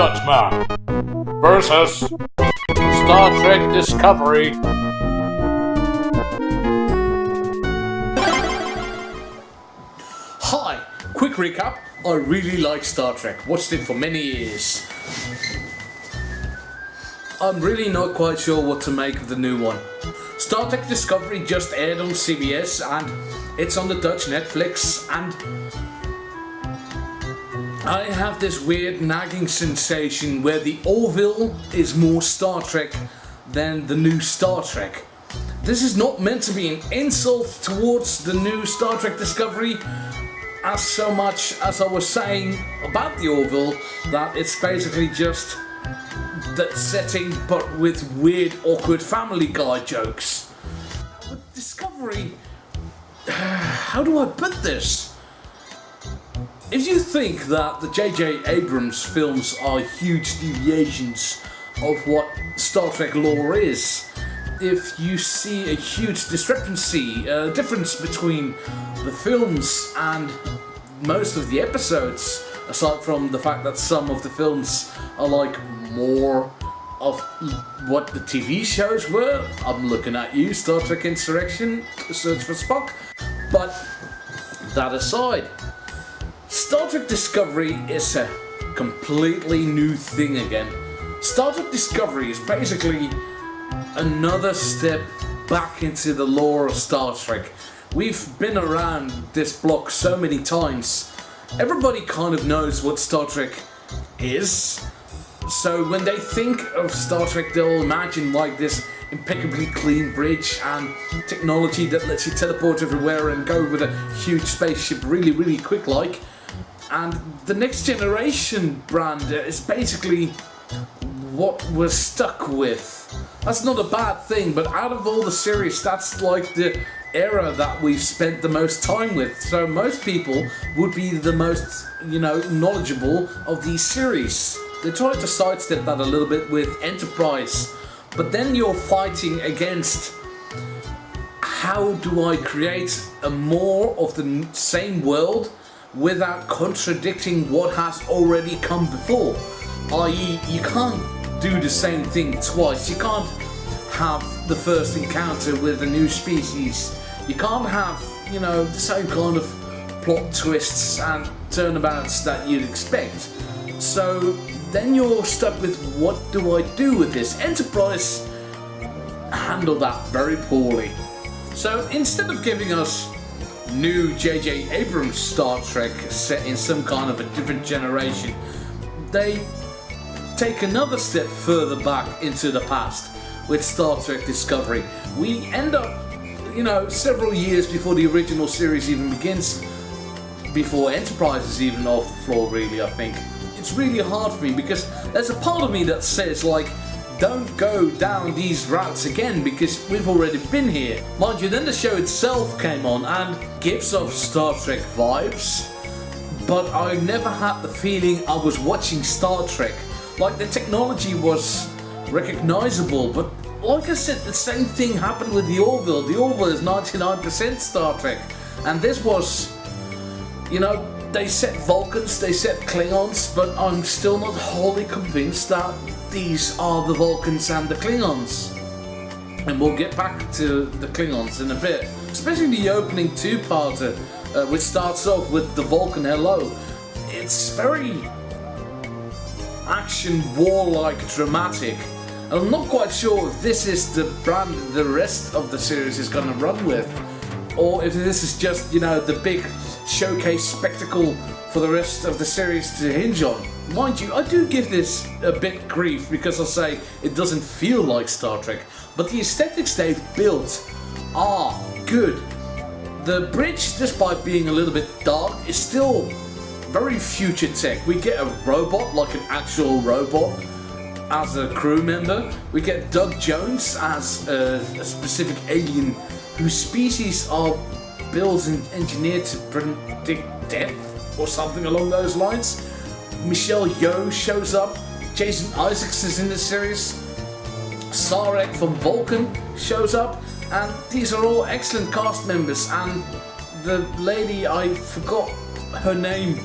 Dutchman versus Star Trek Discovery. Hi, quick recap. I really like Star Trek, watched it for many years. I'm really not quite sure what to make of the new one. Star Trek Discovery just aired on CBS and it's on the Dutch Netflix, and I have this weird nagging sensation where the Orville is more Star Trek than the new Star Trek. This is not meant to be an insult towards the new Star Trek Discovery, as so much as I was saying about the Orville, that it's basically just that setting but with weird awkward Family Guy jokes. With Discovery, how do I put this? If you think that the J.J. Abrams films are huge deviations of what Star Trek lore is, if you see a huge discrepancy, a difference between the films and most of the episodes, aside from the fact that some of the films are like more of what the TV shows were, I'm looking at you, Star Trek Insurrection, Search for Spock, but that aside, Star Trek Discovery is a completely new thing again. Star Trek Discovery is basically another step back into the lore of Star Trek. We've been around this block so many times. Everybody kind of knows what Star Trek is. So when they think of Star Trek, they'll imagine like this impeccably clean bridge and technology that lets you teleport everywhere and go with a huge spaceship really quick like. And the Next Generation brand is basically what we're stuck with. That's not a bad thing, but out of all the series, that's like the era that we've spent the most time with. So most people would be the most, knowledgeable of these series. They tried to sidestep that a little bit with Enterprise, but then you're fighting against how do I create a more of the same world without contradicting what has already come before. I.e., you can't do the same thing twice. You can't have the first encounter with a new species. You can't have, the same kind of plot twists and turnabouts that you'd expect. So then you're stuck with, what do I do with this? Enterprise handled that very poorly. So instead of giving us new J.J. Abrams Star Trek set in some kind of a different generation, they take another step further back into the past with Star Trek Discovery. We end up, several years before the original series even begins, before Enterprise is even off the floor, really, I think. It's really hard for me because there's a part of me that says, don't go down these routes again because we've already been here. Mind you, then the show itself came on and gives off Star Trek vibes, but I never had the feeling I was watching Star Trek. Like, the technology was recognizable, but like I said, the same thing happened with the Orville. The Orville is 99% Star Trek, and this was, they set Vulcans, they set Klingons, but I'm still not wholly convinced that these are the Vulcans and the Klingons. And we'll get back to the Klingons in a bit. Especially the opening two-parter, which starts off with the Vulcan hello. It's very action, war-like, dramatic. And I'm not quite sure if this is the brand the rest of the series is going to run with, or if this is just, the big showcase spectacle for the rest of the series to hinge on. Mind you, I do give this a bit grief because I say it doesn't feel like Star Trek, but the aesthetics they've built are good. The bridge, despite being a little bit dark, is still very future tech. We get a robot, like an actual robot, as a crew member. We get Doug Jones as a specific alien whose species are built and engineered to predict death or something along those lines. Michelle Yeoh shows up. Jason Isaacs is in the series. Sarek from Vulcan shows up, and these are all excellent cast members. And the lady, I forgot her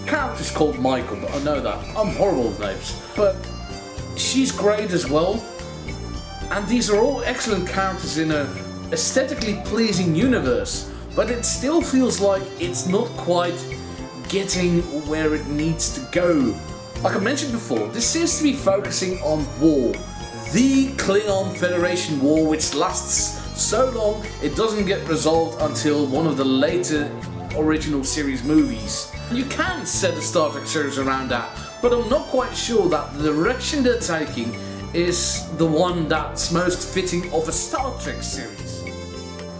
character's called Michael, but I know that. I'm horrible with names. But she's great as well. And these are all excellent characters in a aesthetically pleasing universe. But it still feels like it's not quite getting where it needs to go. Like I mentioned before, this seems to be focusing on war. The Klingon Federation War, which lasts so long it doesn't get resolved until one of the later original series movies. You can set a Star Trek series around that, but I'm not quite sure that the direction they're taking is the one that's most fitting of a Star Trek series.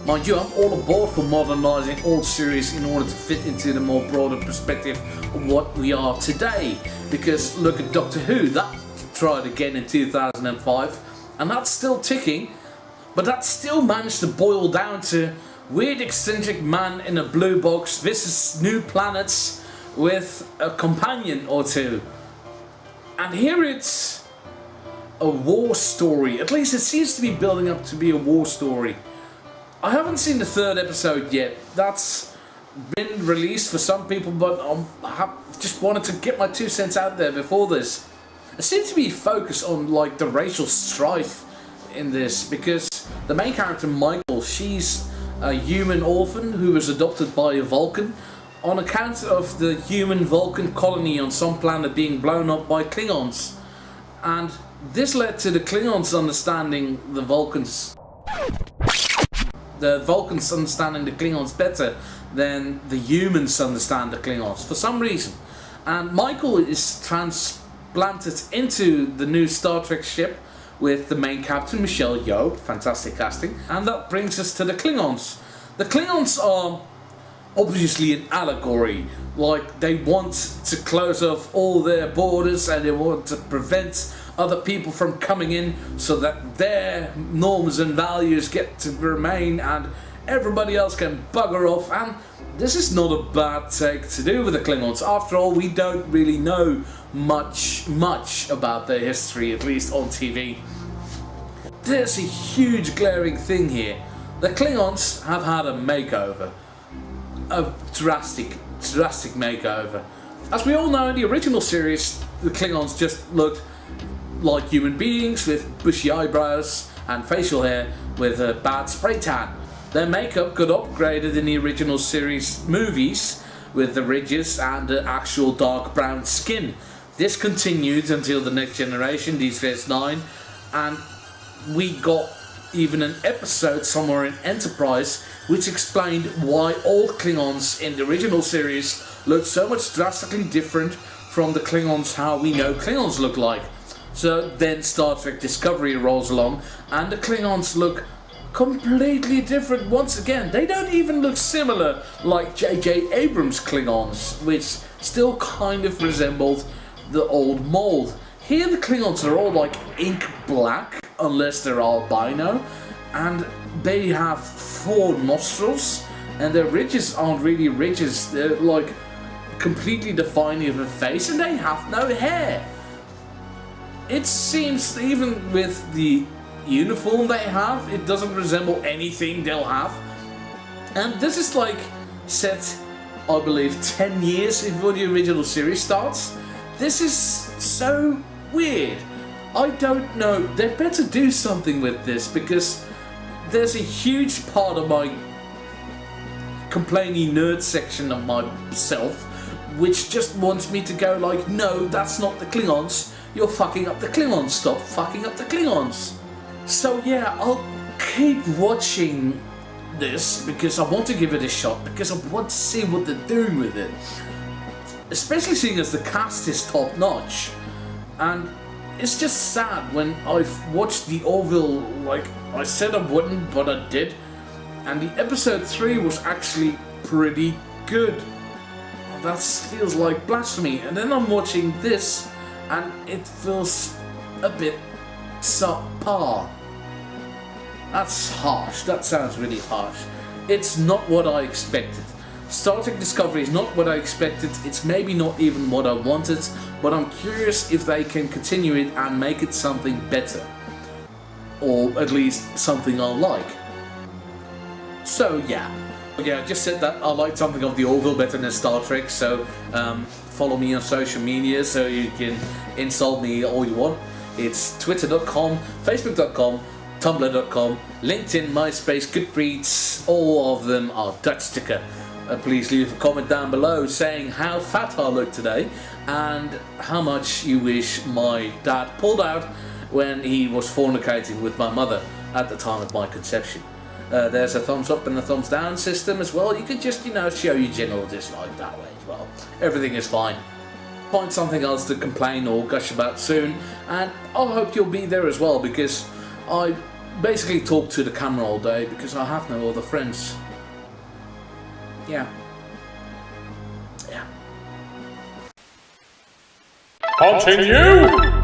Mind you, I'm all aboard for modernising old series in order to fit into the more broader perspective of what we are today. Because look at Doctor Who, that tried again in 2005, and that's still ticking, but that still managed to boil down to weird eccentric man in a blue box visits new planets with a companion or two. And here it's a war story. At least it seems to be building up to be a war story. I haven't seen the third episode yet. That's been released for some people, but I just wanted to get my 2 cents out there before this. It seems to be focused on like the racial strife in this, because the main character Michael, she's a human orphan who was adopted by a Vulcan on account of the human Vulcan colony on some planet being blown up by Klingons. And this led to the Klingons understanding the Vulcans understanding the Klingons better than the humans understand the Klingons for some reason. And Michael is transplanted into the new Star Trek ship with the main captain, Michelle Yeoh, fantastic casting. And that brings us to the Klingons. The Klingons are obviously an allegory, like they want to close off all their borders and they want to prevent other people from coming in so that their norms and values get to remain and everybody else can bugger off. And this is not a bad take to do with the Klingons. After all, we don't really know much about their history, at least on TV. There's a huge glaring thing here. The Klingons have had a makeover. A drastic makeover. As we all know, in the original series, the Klingons just looked like human beings with bushy eyebrows and facial hair with a bad spray tan. Their makeup got upgraded in the original series movies with the ridges and the actual dark brown skin. This continued until the Next Generation, Deep Space Nine, and we got even an episode somewhere in Enterprise which explained why all Klingons in the original series looked so much drastically different from the Klingons how we know Klingons look like. So then Star Trek Discovery rolls along and the Klingons look completely different once again. They don't even look similar like J.J. Abrams' Klingons, which still kind of resembled the old mold. Here the Klingons are all like ink black, unless they're albino, and they have 4 nostrils, and their ridges aren't really ridges, they're like completely defining of a face, and they have no hair. It seems even with the uniform they have, it doesn't resemble anything they'll have. And this is like set, I believe, 10 years before the original series starts. This is so weird. I don't know, they better do something with this, because there's a huge part of my complaining nerd section of myself which just wants me to go like, no, that's not the Klingons, you're fucking up the Klingons, stop fucking up the Klingons. So yeah, I'll keep watching this because I want to give it a shot, because I want to see what they're doing with it. Especially seeing as the cast is top notch. And it's just sad when I've watched the Orville, like I said I wouldn't, but I did. And the episode 3 was actually pretty good. That feels like blasphemy. And then I'm watching this and it feels a bit subpar. That's harsh, that sounds really harsh. It's not what I expected. Star Trek Discovery is not what I expected, it's maybe not even what I wanted, but I'm curious if they can continue it and make it something better. Or at least something I like. So yeah, Yeah, I just said that I like something of the Orville better than Star Trek, so follow me on social media so you can insult me all you want. It's twitter.com, facebook.com, tumblr.com, LinkedIn, MySpace, Goodreads, all of them are Dutch Sticker. Please leave a comment down below saying how fat I look today and how much you wish my dad pulled out when he was fornicating with my mother at the time of my conception. There's a thumbs up and a thumbs down system as well. You could just, show your general dislike that way as well. Everything is fine. Find something else to complain or gush about soon, and I hope you'll be there as well, because I basically talk to the camera all day because I have no other friends. Yeah. Continue!